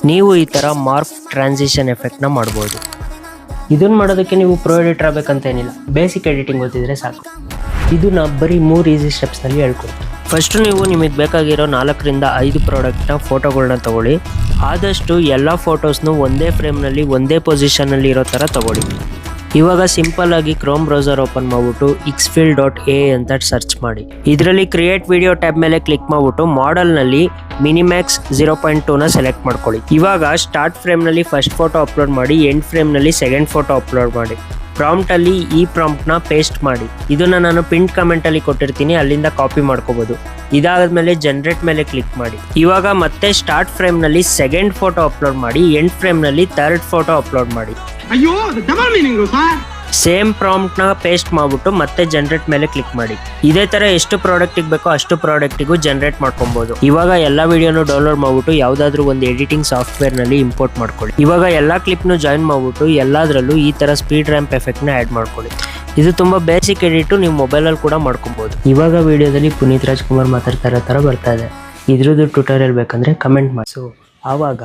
ನೀವು ಈ ಥರ ಮಾರ್ಫ್ ಟ್ರಾನ್ಸಿಷನ್ ಎಫೆಕ್ಟ್ನ ಮಾಡ್ಬೋದು. ಇದನ್ನು ಮಾಡೋದಕ್ಕೆ ನೀವು ಪ್ರೋ ಎಡಿಟರ್ ಆಗಬೇಕಂತ ಏನಿಲ್ಲ, ಬೇಸಿಕ್ ಎಡಿಟಿಂಗ್ ಗೊತ್ತಿದ್ರೆ ಸಾಕು. ಇದನ್ನ ಬರೀ 3 ಈಸಿ ಸ್ಟೆಪ್ಸ್ನಲ್ಲಿ ಹೇಳ್ಕೊಡ್ತೀನಿ. ಫಸ್ಟು ನೀವು ನಿಮಗೆ ಬೇಕಾಗಿರೋ 4 ರಿಂದ 5 ಪ್ರಾಡಕ್ಟ್ನ ಫೋಟೋಗಳನ್ನ ತೊಗೊಳ್ಳಿ. ಆದಷ್ಟು ಎಲ್ಲ ಫೋಟೋಸ್ನು ಒಂದೇ ಫ್ರೇಮ್ನಲ್ಲಿ ಒಂದೇ ಪೊಸಿಷನಲ್ಲಿ ಇರೋ ಥರ ತೊಗೊಳ್ಳಿ. ಇವಾಗ ಸಿಂಪಲ್ ಆಗಿ ಕ್ರೋಮ್ ಬ್ರೌಸರ್ ಓಪನ್ ಮಾಡ್ಬಿಟ್ಟು xfill.a ಅಂತ ಸರ್ಚ್ ಮಾಡಿ. ಇದರಲ್ಲಿ ಕ್ರಿಯೇಟ್ ವಿಡಿಯೋ ಟ್ಯಾಬ್ ಮೇಲೆ ಕ್ಲಿಕ್ ಮಾಡ್ಬಿಟ್ಟು ಮಾಡೆಲ್ನಲ್ಲಿ ಮಿನಿಮ್ಯಾಕ್ಸ್ 0.2ನ ಸೆಲೆಕ್ಟ್ ಮಾಡ್ಕೊಳ್ಳಿ. ಇವಾಗ ಸ್ಟಾರ್ಟ್ ಫ್ರೇಮ್ನಲ್ಲಿ ಫಸ್ಟ್ ಫೋಟೋ ಅಪ್ಲೋಡ್ ಮಾಡಿ, ಎಂಡ್ ಫ್ರೇಮ್ನಲ್ಲಿ ಸೆಕೆಂಡ್ ಫೋಟೋ ಅಪ್ಲೋಡ್ ಮಾಡಿ. ಪ್ರಾಂಪ್ಟಲ್ಲಿ ಈ ಪ್ರಾಂಪ್ಟ್ನ ಪೇಸ್ಟ್ ಮಾಡಿ. ಇದನ್ನು ನಾನು ಪಿನ್ ಕಮೆಂಟಲ್ಲಿ ಕೊಟ್ಟಿರ್ತೀನಿ, ಅಲ್ಲಿಂದ ಕಾಪಿ ಮಾಡ್ಕೋಬೋದು. ಇದಾದ್ಮೇಲೆ ಜನರೇಟ್ ಮೇಲೆ ಕ್ಲಿಕ್ ಮಾಡಿ. ಇವಾಗ ಮತ್ತೆ ಸ್ಟಾರ್ಟ್ ಫ್ರೇಮ್ನಲ್ಲಿ ಸೆಕೆಂಡ್ ಫೋಟೋ ಅಪ್ಲೋಡ್ ಮಾಡಿ, ಎಂಡ್ ಫ್ರೇಮ್ನಲ್ಲಿ ಥರ್ಡ್ ಫೋಟೋ ಅಪ್ಲೋಡ್ ಮಾಡಿ. ಸೇಮ್ ಪ್ರಾಂಪ್ಟ್ನ ಪೇಸ್ಟ್ ಮಾಡ್ಬಿಟ್ಟು ಮತ್ತೆ ಜನರೇಟ್ ಮೇಲೆ ಕ್ಲಿಕ್ ಮಾಡಿ. ಇದೇ ತರ ಎಷ್ಟು ಪ್ರಾಡಕ್ಟಿಗೆ ಬೇಕೋ ಅಷ್ಟು ಪ್ರಾಡಕ್ಟಿಗೂ ಜನರೇಟ್ ಮಾಡ್ಕೊಬಹುದು. ಇವಾಗ ಎಲ್ಲ ವಿಡಿಯೋನು ಡೌನ್ಲೋಡ್ ಮಾಡ್ಬಿಟ್ಟು ಯಾವ್ದಾದ್ರು ಒಂದು ಎಡಿಟಿಂಗ್ ಸಾಫ್ಟ್ವೇರ್ ನಲ್ಲಿ ಇಂಪೋರ್ಟ್ ಮಾಡ್ಕೊಳ್ಳಿ. ಇವಾಗ ಎಲ್ಲಾ ಕ್ಲಿಪ್ನು ಜಾಯಿನ್ ಮಾಡ್ಬಿಟ್ಟು ಎಲ್ಲಾದ್ರಲ್ಲೂ ಈ ತರ ಸ್ಪೀಡ್ ರ್ಯಾಂಪ್ ಎಫೆಕ್ಟ್ ನ ಆಡ್ ಮಾಡ್ಕೊಳ್ಳಿ. ಇದು ತುಂಬಾ ಬೇಸಿಕ್ ಎಡಿಟ್, ನೀವು ಮೊಬೈಲಲ್ಲಿ ಕೂಡ ಮಾಡ್ಕೊಬಹುದು. ಇವಾಗ ವಿಡಿಯೋದಲ್ಲಿ ಪುನೀತ್ ರಾಜ್ಕುಮಾರ್ ಮಾತಾಡ್ತಾ ಇರೋ ತರ ಬರ್ತಾ ಇದೆ. ಇದ್ರದ್ದು ಟ್ಯುಟೋರಿಯಲ್ ಬೇಕಂದ್ರೆ ಕಮೆಂಟ್ ಮಾಡಿ. ಸೊ ಆವಾಗ